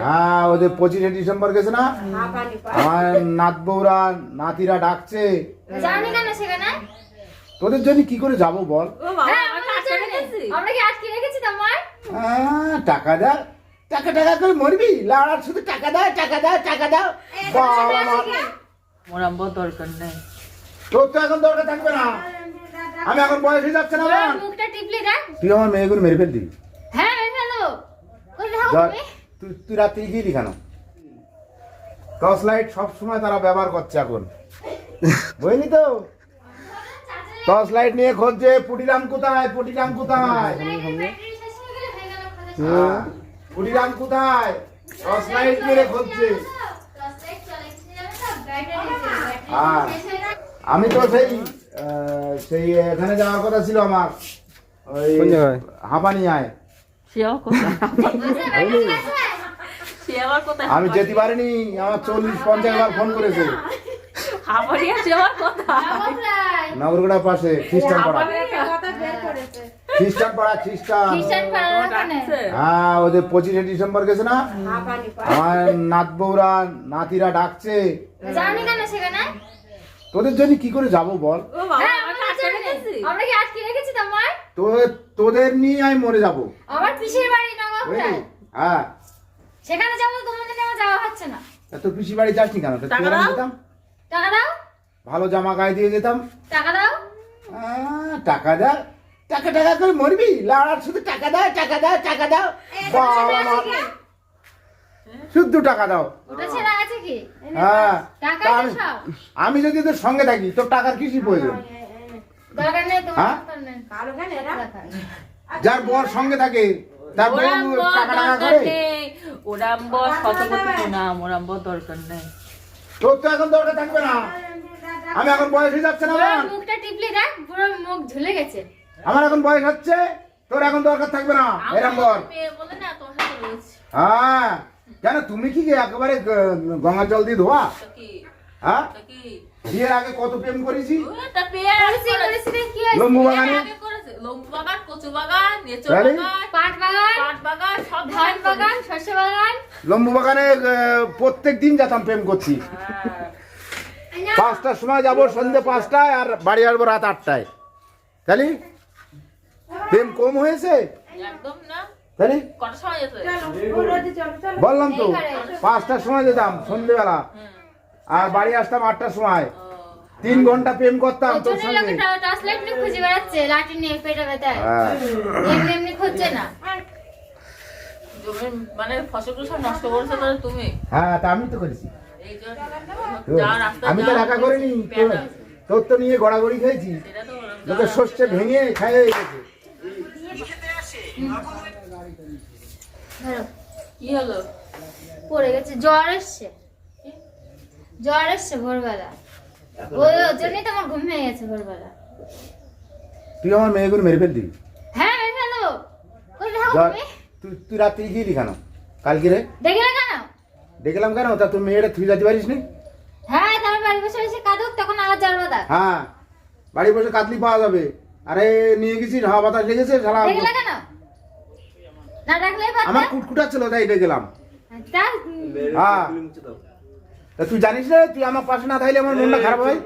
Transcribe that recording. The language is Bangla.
হ্যাঁ, ওদের 25শে ডিসেম্বর গেছে না, আমার নাত বউরা নাতিরা ডাকছে। তোদের জন্য কি করে যাবো বল? টাকা দা, টাকা টাকা করে মরবি, লাড়ার শুধু টাকা দাও টাকা দাও টাকা দাও। মোরাম্বর দরকার নেই, তোর তো এখন দরকার থাকবে না, আমি এখন বয়স হয়ে যাচ্ছে না। তুই আমার মেয়েগুলো মেরে ফেল দিবি। তুই রাত্রি গিয়ে কেন? টর্চ লাইট সবসময় তারা ব্যবহার করছে এখন, বুঝলি তো? টর্চ লাইট নিয়ে খুঁজছে, পুটিরাম কোথায়, পুটিরাম কোথায়, পুটিরাম কোথায়, টর্চ লাইট মেরে খুঁজছে। আর আমি তো সেই এখানে যাওয়ার কথা ছিল আমার, ওই হাঁপানিয়ায়। আমি যেতে পারিনি, আমার 40-50 বার ফোন করেছে। নগরগোড়ার পাশে খ্রিস্টান পাড়া, খ্রিস্টান পাড়া, খ্রিস্টান। হ্যাঁ, ওদের 25শে ডিসেম্বর গেছে না, আমার নাত বউরা নাতিরা ডাকছে। তোদের জন্য কি করে যাবো বল? তোদের নিয়ে আমি মরে যাবো। আমার পিসির বাড়ি নগরগোড়ায়। হ্যাঁ, সেখানে যাবো, তোমাদের নিয়ে আমার যাওয়া হচ্ছে না। তোর পিসির বাড়ি যাসনি কেন? টাকা দাও, ভালো জামা গায়ে দিয়ে যেতাম। টাকা দাও, টাকা দাও, টাকা টাকা করে মরবি, লাড়ার শুধু টাকা দাও টাকা দাও টাকা দাও। শুদ্ধ টাকা দাও। ওটা ছেড়া আছে কি? হ্যাঁ, টাকা দাও। আমি যদি তোর সঙ্গে থাকি, তোর টাকার কিসই প্রয়োজন? দরকার নেই তোমার, হ্যাঁ? দরকার নেই। যার বর সঙ্গে থাকে তার বউ টাকা টাকা করে। ওরাম্বর মোরাম্বর দরকার নেই, তোর তো এখন দরকার থাকবে না, আমি এখন বয়স হয়ে যাচ্ছে না। মুখটা টিপলে দেখ, পুরো মুখ ঝুলে গেছে। আমার এখন বয়স হচ্ছে, তোর এখন দরকার থাকবে না এরকম বর। হ্যাঁ, কেন তুমি কি একেবারে গঙ্গার জল দিয়ে ধোয়া? হ্যাঁ, বিয়ের আগে কত প্রেম করেছি, লম্বু বাগানে, লম্বু বাগান, কচু বাগান, নেচু বাগান, পাট বাগান, সব ধান বাগান, শস্য বাগান। লম্বু বাগানে প্রত্যেক দিন যেতাম প্রেম করছি। 5টার সময় যাবো, সন্ধ্যে 5টায়, আর বাড়ি আসবো রাত 8টায়। তাহলে প্রেম কম হয়েছে? একদম না। তাহলে কটার সময় যেতে? বললাম তো 5টার সময় যেতাম সন্ধ্যেবেলা, আর বাড়ি আসতাম 8টার সময়। 3 ঘন্টা প্রেম করতাম তোর সঙ্গে। টর্চলাইট নিয়ে খুঁজে বেড়াচ্ছে, লাঠি নিয়ে পেটে ব্যথায়। এমনি এমনি খুঁজছে না। মানে ফসলগুলো সব নষ্ট করেছো তাহলে তুমি? হ্যাঁ, তা আমি তো করেছি। এই জন্য আমি তো একা করিনি, তোর তো নিয়ে গড়াগড়ি খেয়েছি, তোদের শস্যে ভেঙে খাইয়ে গেছে। কি হলো? পড়ে গেছে, জ্বর এসছে ভোরবেলা, ওই জন্যই তো আমার ঘুম ভেঙে গেছে ভোরবেলা। তুই আমার মেয়েগুলো মেরে ফেল দিবি। হ্যাঁ, মেরে ফেলো। তুই রাত্রি গিয়ে কেন কালকে রে? দেখলে কেন? দেখলাম কেন? তা তুই মেয়েটা তুই যেতে পারিস নি? হ্যাঁ, তারপর বাড়ি বসে বসে কাঁদুক, তখন আবার জ্বর বাঁধা। হ্যাঁ, বাড়ি বসে কাতলি পাওয়া যাবে। আরে নিয়ে গেছিস, হাওয়া বাতাস লেগেছে, শালা দেখলে কেন? না ডাকলেই পারতে। আমার কুটকুটা ছিল, তাই দেখলাম। তার হ্যাঁ, তা তুই জানিস রে, তুই আমার পাশে না থাকলে আমার মনটা খারাপ হয়।